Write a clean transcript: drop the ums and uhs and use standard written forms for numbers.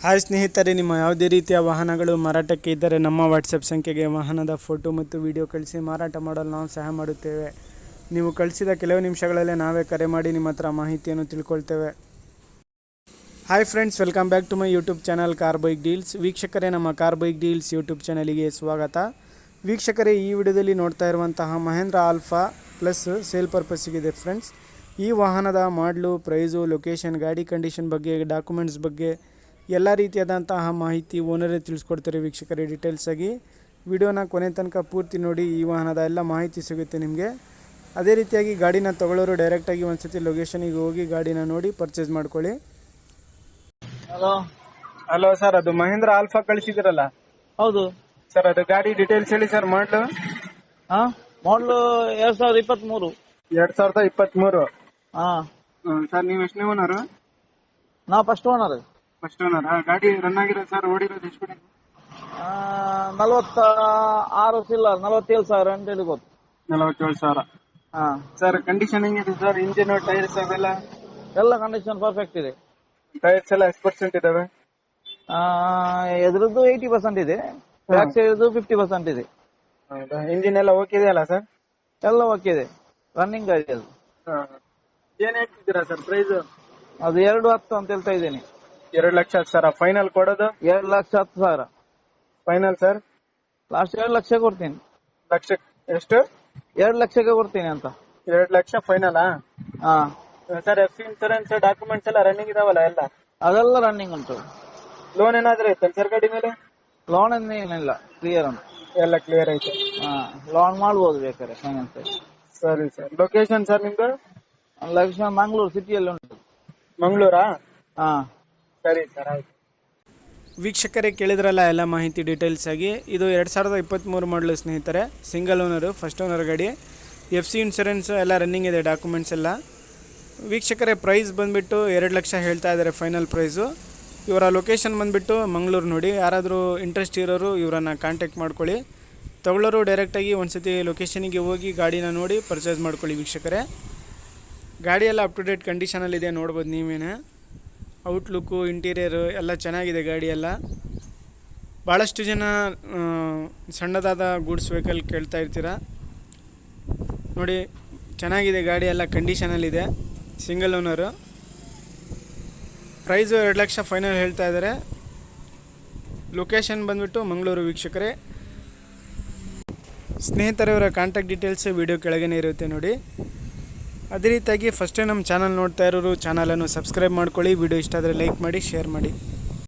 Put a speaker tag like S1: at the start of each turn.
S1: Hi ಸ್ನೇಹಿತರೆ, ನಿಮ್ಮ ಯಾವುದೇ ರೀತಿಯ ವಾಹನಗಳು ಮಾರಾಟಕ್ಕೆ ಇದ್ದರೆ ನಮ್ಮ ವಾಟ್ಸಪ್ ಸಂಖ್ಯೆಗೆ ವಾಹನದ ಫೋಟೋ ಮತ್ತು ವಿಡಿಯೋ ಕಳಿಸಿ ಮಾರಾಟ ಮಾಡಲು ನಾವು ಸಹಾಯ ಮಾಡುತ್ತೇವೆ. ನೀವು ಕಳಿಸಿದ ಕೆಲವು ನಿಮಿಷಗಳಲ್ಲೇ ನಾವೇ ಕರೆ ಮಾಡಿ ನಿಮ್ಮ ಹತ್ರ ಮಾಹಿತಿಯನ್ನು ತಿಳ್ಕೊಳ್ತೇವೆ. Hi friends, welcome back to my YouTube channel car bike deals. ವೀಕ್ಷಕರೇ, ನಮ್ಮ ಕಾರ್ ಬೈಕ್ ಡೀಲ್ಸ್ ಯೂಟ್ಯೂಬ್ ಚಾನಲಿಗೆ ಸ್ವಾಗತ. ವೀಕ್ಷಕರೇ, ಈ ವಿಡಿಯೋದಲ್ಲಿ ನೋಡ್ತಾ ಇರುವಂತಹ ಮಹೇಂದ್ರ ಆಲ್ಫಾ ಪ್ಲಸ್ ಸೇಲ್ ಪರ್ಪಸ್ಸಿಗಿದೆ ಫ್ರೆಂಡ್ಸ್. ಈ ವಾಹನದ ಮಾಡಲು, ಪ್ರೈಸು, ಲೊಕೇಶನ್, ಗಾಡಿ ಕಂಡೀಷನ್ ಬಗ್ಗೆ, ಡಾಕ್ಯುಮೆಂಟ್ಸ್ ಬಗ್ಗೆ ಎಲ್ಲ ರೀತಿಯಾದಂತಹ ಮಾಹಿತಿ ಓನರೇ ತಿಳಿಸ್ಕೊಡ್ತಾರೆ. ವೀಕ್ಷಕರೇ, ಡೀಟೇಲ್ಸ್ ಆಗಿ ವಿಡಿಯೋನ ಕೊನೆ ತನಕ ಪೂರ್ತಿ ನೋಡಿ. ಈ ವಾಹನದ ಎಲ್ಲ ಮಾಹಿತಿ ಸಿಗುತ್ತೆ ನಿಮಗೆ. ಅದೇ ರೀತಿಯಾಗಿ ಗಾಡಿನ ತೊಗೊಳ್ಳೋರು ಡೈರೆಕ್ಟಾಗಿ ಒಂದ್ಸತಿ ಲೊಕೇಶನಿಗೆ ಹೋಗಿ ಗಾಡಿನ ನೋಡಿ ಪರ್ಚೇಸ್ ಮಾಡ್ಕೊಳ್ಳಿ. ಹಲೋ ಸರ್, ಅದು ಮಹೇಂದ್ರ ಆಲ್ಫಾ ಕಳಿಸಿದಿರಲ್ಲ?
S2: ಹೌದು
S1: ಸರ್, ಅದು ಗಾಡಿ ಡೀಟೇಲ್ಸ್ ಹೇಳಿ ಸರ್. ಮಾಡಲು
S2: ಮಾಡಲು 2023.
S1: 2023. ಸರ್, ನೀವು ಎಷ್ಟನೇ ಓನರು?
S2: ನಾ ಫಸ್ಟ್ ಓನರ್.
S1: First owner. ಗಾಡಿ ರನ್ ಆಗಿರೋದು ಸರ್, ಓಡಿರೋದು ಎಷ್ಟು?
S2: 46 ಚಿಲ್ಲರ್, 47,000 ಅಂತ ಹೇಳಿ ಗೊತ್ತು.
S1: 47,000. ಸರ್, ಕಂಡೀಷನ್ ಹೆಂಗಿದೆ ಸರ್? ಇಂಜಿನ್, ಟೈರ್ಸ್ ಅವೆಲ್ಲ?
S2: ಎಲ್ಲ ಕಂಡೀಷನ್ ಪರ್ಫೆಕ್ಟ್ ಇದೆ.
S1: ಟೈರ್ಸ್ ಎಲ್ಲ ಎಷ್ಟು ಪರ್ಸೆಂಟ್ ಇದಾವೆ?
S2: ಎದ್ರದ್ದು 80% ಇದೆ, ಬ್ಯಾಕ್ ಸೈಡ್ 50% ಇದೆ.
S1: ಹೌದಾ? ಇಂಜಿನ್ ಎಲ್ಲ ಓಕೆ ಇದೆಯಲ್ಲ ಸರ್?
S2: ಎಲ್ಲ ಓಕೆ ಇದೆ, ರನ್ನಿಂಗ್ ಗಾಡಿ ಅದು.
S1: ಏನ್ ಹೇಳ್ತಿದ್ದೀರಾ ಸರ್ ಪ್ರೈಸ್?
S2: ಅದು 210 ಅಂತ ಹೇಳ್ತಾ ಇದ್ದೀನಿ.
S1: 2,10,000 ಫೈನಲ್ ಕೊಡೋದು?
S2: 2,10,000
S1: ಫೈನಲ್ ಸರ್.
S2: ಲಾಸ್ಟ್ 2 ಲಕ್ಷ ಕೊಡ್ತೀನಿ.
S1: ಲಕ್ಷ ಎಷ್ಟು?
S2: 2 ಲಕ್ಷಕ್ಕೆ ಕೊಡ್ತೀನಿ ಅಂತ.
S1: 2 ಲಕ್ಷ ಫೈನಲ್?
S2: ಹಾ
S1: ಸರ್, ಎಫ್ ಇನ್ಸೂರೆನ್ಸ್, ಡಾಕ್ಯುಮೆಂಟ್ಸ್ ಎಲ್ಲ ರನ್ನಿಂಗ್ ಇದಾವಲ್ಲ ಎಲ್ಲ?
S2: ಅದೆಲ್ಲ ರನ್ನಿಂಗ್ ಉಂಟು.
S1: ಲೋನ್ ಏನಾದ್ರೂ ಐತೆ ಸರ್ ಗಾಡಿ ಮೇಲೆ?
S2: ಲೋನ್ ಏನಿಲ್ಲ, ಕ್ಲಿಯರ್ ಉಂಟು.
S1: ಎಲ್ಲ ಕ್ಲಿಯರ್ ಐತೆ.
S2: ಲೋನ್ ಮಾಡ್ಬೋದು ಬೇಕಾದ್ರೆ ಫೈನಾನ್ಸ್.
S1: ಸರಿ ಸರ್. ಲೊಕೇಶನ್ ಸರ್ ನಿಮ್ದು?
S2: ಲೊಕೇಶನ್ ಮಂಗಳೂರು ಸಿಟಿಯಲ್ಲಿ ಉಂಟು.
S1: ಮಂಗಳೂರಾ?
S2: ಹಾ
S1: ಸರಿ ಸರ್, ಆಯ್ತು. ವೀಕ್ಷಕರೇ, ಕೇಳಿದ್ರಲ್ಲ ಎಲ್ಲ ಮಾಹಿತಿ ಡೀಟೇಲ್ಸ್ ಆಗಿ. ಇದು 2023 ಮಾಡಲು ಸ್ನೇಹಿತರೆ, ಸಿಂಗಲ್ ಓನರು, ಫಸ್ಟ್ ಓನರ್ ಗಾಡಿ. FC ಇನ್ಶೂರೆನ್ಸ್ ಎಲ್ಲ ರನ್ನಿಂಗ್ ಇದೆ, ಡಾಕ್ಯುಮೆಂಟ್ಸ್ ಎಲ್ಲ. ವೀಕ್ಷಕರೇ, ಪ್ರೈಸ್ ಬಂದುಬಿಟ್ಟು 2 ಲಕ್ಷ ಹೇಳ್ತಾ ಇದ್ದಾರೆ ಫೈನಲ್ ಪ್ರೈಸು. ಇವರ ಲೊಕೇಶನ್ ಬಂದುಬಿಟ್ಟು ಮಂಗಳೂರು ನೋಡಿ. ಯಾರಾದರೂ ಇಂಟ್ರೆಸ್ಟ್ ಇರೋರು ಇವರನ್ನು ಕಾಂಟ್ಯಾಕ್ಟ್ ಮಾಡ್ಕೊಳ್ಳಿ. ತೊಗೊಳ್ಳೋರು ಡೈರೆಕ್ಟಾಗಿ ಒಂದ್ಸತಿ ಲೊಕೇಶನಿಗೆ ಹೋಗಿ ಗಾಡಿನ ನೋಡಿ ಪರ್ಚೇಸ್ ಮಾಡ್ಕೊಳ್ಳಿ. ವೀಕ್ಷಕರೇ, ಗಾಡಿ ಎಲ್ಲ ಅಪ್ ಟು ಡೇಟ್ ಕಂಡೀಷನಲ್ಲಿದೆ, ನೋಡ್ಬೋದು ನೀವೇನೆ. ಔಟ್ಲುಕ್ಕು, ಇಂಟೀರಿಯರು ಎಲ್ಲ ಚೆನ್ನಾಗಿದೆ ಗಾಡಿ ಎಲ್ಲ. ಭಾಳಷ್ಟು ಜನ ಸಣ್ಣದಾದ ಗೂಡ್ಸ್ ವೆಹಿಕಲ್ ಕೇಳ್ತಾ ಇರ್ತೀರ ನೋಡಿ. ಚೆನ್ನಾಗಿದೆ ಗಾಡಿ ಎಲ್ಲ, ಕಂಡೀಷನಲ್ಲಿದೆ, single owner. Price 2 lakh final ಹೇಳ್ತಾ ಇದ್ದಾರೆ. ಲೊಕೇಶನ್ ಬಂದುಬಿಟ್ಟು ಮಂಗಳೂರು. ವೀಕ್ಷಕರೇ, ಸ್ನೇಹಿತರವರ ಕಾಂಟ್ಯಾಕ್ಟ್ ಡೀಟೇಲ್ಸ್ ವಿಡಿಯೋ ಕೆಳಗೇ ಇರುತ್ತೆ ನೋಡಿ. ಅದೇ ರೀತಿಯಾಗಿ ಫಸ್ಟ್ ಟೈಮ್ ನಮ್ಮ ಚಾನಲ್ ನೋಡ್ತಾ ಇರೋರು ಚಾನಲನ್ನು ಸಬ್ಸ್ಕ್ರೈಬ್ ಮಾಡ್ಕೊಳ್ಳಿ. ವಿಡಿಯೋ ಇಷ್ಟ ಆದರೆ ಲೈಕ್ ಮಾಡಿ, ಶೇರ್ ಮಾಡಿ.